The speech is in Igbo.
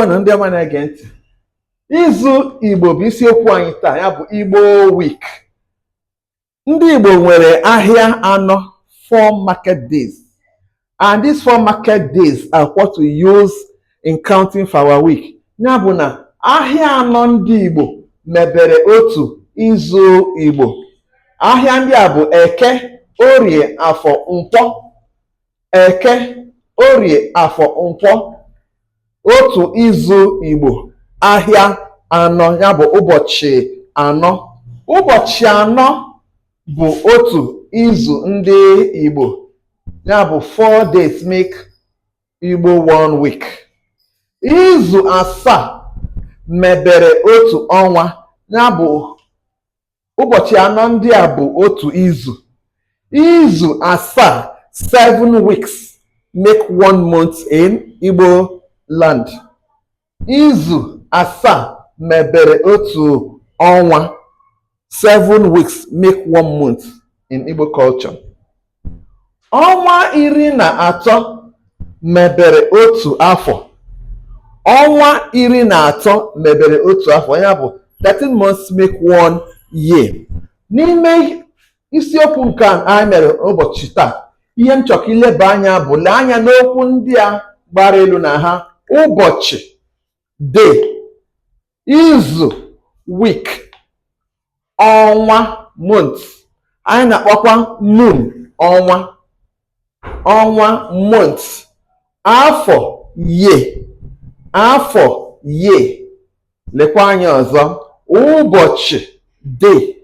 na ndị ọma na-ege ntị, izu Igbo bụ isiokwu anyị taa, ya bụ Igbo week. Ndị Igbo nwere ahịa anọ, 4 market days, and these 4 market days are what we use in counting for our week. Ya bụ na ahịa anọ ndị Igbo mebere otu izu Igbo. Ahịa ndị a bụ Eke, Orie, Afọ, Nkwọ. Eke, Orie, Afọ, Nkwọ. Otu izu Igbo, ahịa anọ, ya bụ ụbọchị anọ. Ụbọchị anọ bụ otu izu ndị Igbo, ya bụ 4 days make Igbo 1 week. Izu asaa mebere otu ọnwa, ya bụ ụbọchị anọ ndị a bụ otu izu. Izu asaa, 7 weeks make 1 month in Igbo land. Izu asaa mebere otu ọnwa, 7 weeks make 1 month in Igbo culture. Ọnwa 13 mebere otu afọ. Ọnwa 13 mebere otu afọ, ya bụ 13 months make 1 year. N'ime isiokwu nke anyị mere ụbọchị taa, ihe m chọrọ ileba anya bụ lee anya n'okwu ndị a gbara elu na ha: ụbọchị, day, izu, week, ọnwa, month. Anyị na-akpọkwa moon ọnwa, ọnwa month, afọ year, afọ year. Lekwa anya ọzọ: ụbọchị, day,